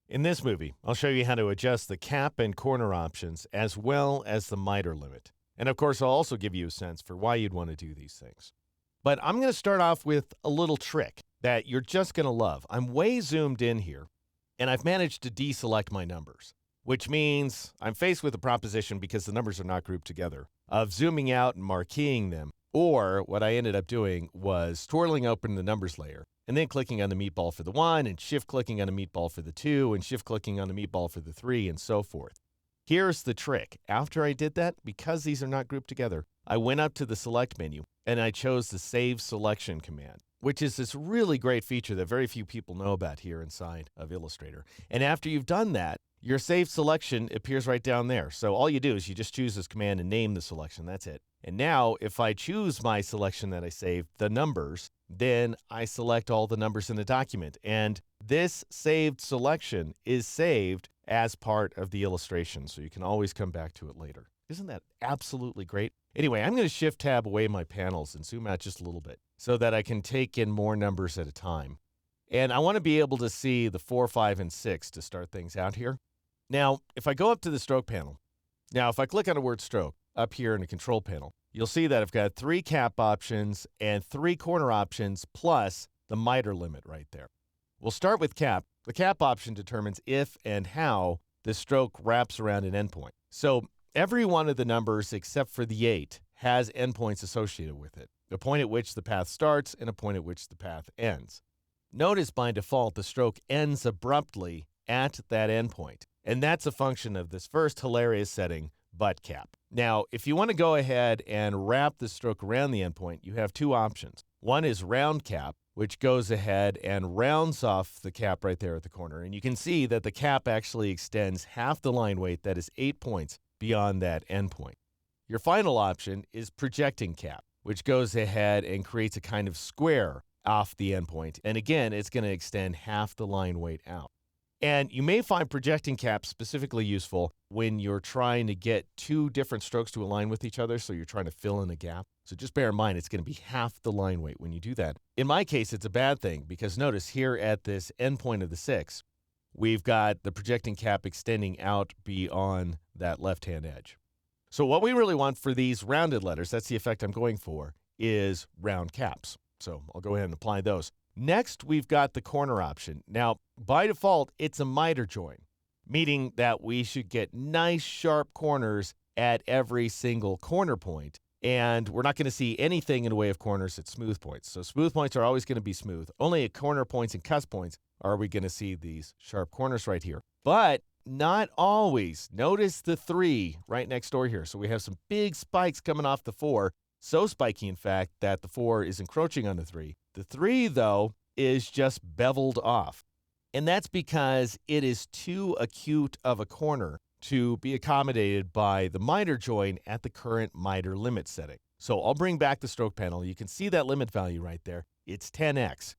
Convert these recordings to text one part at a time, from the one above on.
In this movie, I'll show you how to adjust the cap and corner options as well as the miter limit. And of course, I'll also give you a sense for why you'd want to do these things. But I'm going to start off with a little trick that you're just going to love. I'm way zoomed in here, and I've managed to deselect my numbers, which means I'm faced with a proposition because the numbers are not grouped together of zooming out and marqueing them. Or what I ended up doing was twirling open the numbers layer and then clicking on the meatball for the 1 and shift clicking on the meatball for the 2 and shift clicking on the meatball for the 3 and so forth. Here's the trick. After I did that, because these are not grouped together, I went up to the select menu and I chose the save selection command, which is this really great feature that very few people know about here inside of Illustrator. And after you've done that, your save selection appears right down there. So all you do is you just choose this command and name the selection. That's it. And now if I choose my selection that I saved, the numbers, then I select all the numbers in the document. And this saved selection is saved as part of the illustration. So you can always come back to it later. Isn't that absolutely great? Anyway, I'm going to shift tab away my panels and zoom out just a little bit so that I can take in more numbers at a time. And I want to be able to see the 4, 5, and 6 to start things out here. Now, if I go up to the stroke panel, now if I click on the word stroke up here in the control panel, you'll see that I've got 3 cap options and 3 corner options plus the miter limit right there. We'll start with cap. The cap option determines if and how the stroke wraps around an endpoint. So every one of the numbers except for the 8 has endpoints associated with it, a point at which the path starts and a point at which the path ends. Notice by default the stroke ends abruptly at that endpoint, and that's a function of this first hilarious setting, butt cap. Now, if you want to go ahead and wrap the stroke around the endpoint, you have 2 options. One is round cap, which goes ahead and rounds off the cap right there at the corner, and you can see that the cap actually extends half the line weight, that is 8 points, beyond that endpoint. Your final option is projecting cap, which goes ahead and creates a kind of square off the endpoint. And again, it's going to extend half the line weight out. And you may find projecting cap specifically useful when you're trying to get 2 different strokes to align with each other, so you're trying to fill in a gap. So just bear in mind, it's going to be half the line weight when you do that. In my case, it's a bad thing because notice here at this endpoint of the 6, we've got the projecting cap extending out beyond that left-hand edge. So what we really want for these rounded letters, that's the effect I'm going for, is round caps. So I'll go ahead and apply those. Next, we've got the corner option. Now, by default, it's a miter join, meaning that we should get nice sharp corners at every single corner point. And we're not going to see anything in the way of corners at smooth points. So smooth points are always going to be smooth. Only at corner points and cusp points are we going to see these sharp corners right here. But not always. Notice the 3 right next door here. So we have some big spikes coming off the 4. So spiky, in fact, that the 4 is encroaching on the 3. The 3, though, is just beveled off. And that's because it is too acute of a corner to be accommodated by the miter join at the current miter limit setting. So I'll bring back the stroke panel. You can see that limit value right there. It's 10x.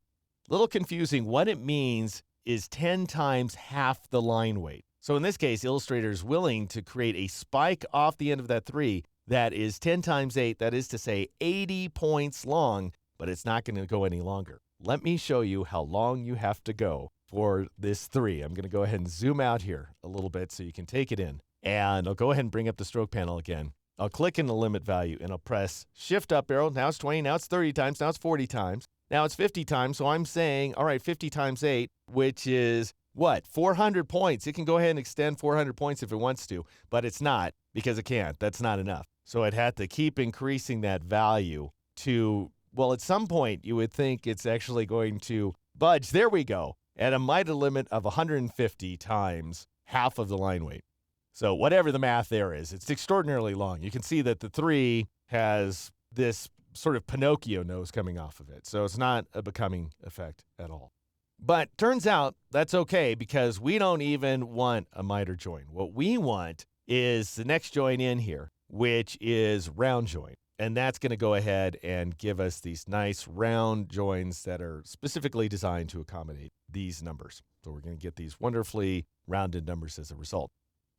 Little confusing. What it means is 10 times half the line weight. So in this case, Illustrator is willing to create a spike off the end of that 3 that is 10 times 8, that is to say 80 points long, but it's not going to go any longer. Let me show you how long you have to go for this 3. I'm going to go ahead and zoom out here a little bit so you can take it in. And I'll go ahead and bring up the stroke panel again. I'll click in the limit value and I'll press shift up arrow. Now it's 20, now it's 30 times, now it's 40 times, now it's 50 times. So I'm saying, all right, 50 times 8, which is what? 400 points. It can go ahead and extend 400 points if it wants to, but it's not because it can't. That's not enough. So it had to keep increasing that value to, well, at some point you would think it's actually going to budge. There we go. At a miter limit of 150 times half of the line weight. So whatever the math there is, it's extraordinarily long. You can see that the 3 has this sort of Pinocchio nose coming off of it. So it's not a becoming effect at all. But turns out that's okay because we don't even want a miter join. What we want is the next join in here, which is round join. And that's going to go ahead and give us these nice round joins that are specifically designed to accommodate these numbers. So we're going to get these wonderfully rounded numbers as a result.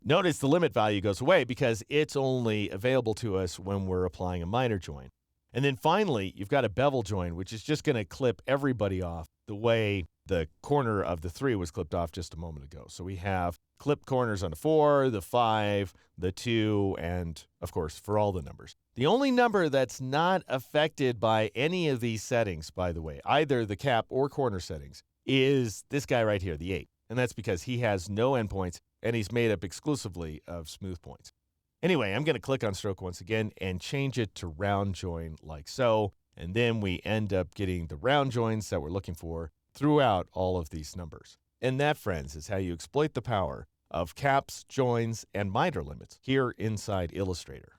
Notice the limit value goes away because it's only available to us when we're applying a miter join. And then finally, you've got a bevel join, which is just going to clip everybody off the way the corner of the 3 was clipped off just a moment ago. So we have clipped corners on the 4, the 5, the 2, and, of course, for all the numbers. The only number that's not affected by any of these settings, by the way, either the cap or corner settings, is this guy right here, the 8. And that's because he has no endpoints, and he's made up exclusively of smooth points. Anyway, I'm going to click on stroke once again and change it to round join like so. And then we end up getting the round joins that we're looking for throughout all of these numbers. And that, friends, is how you exploit the power of caps, joins, and miter limits here inside Illustrator.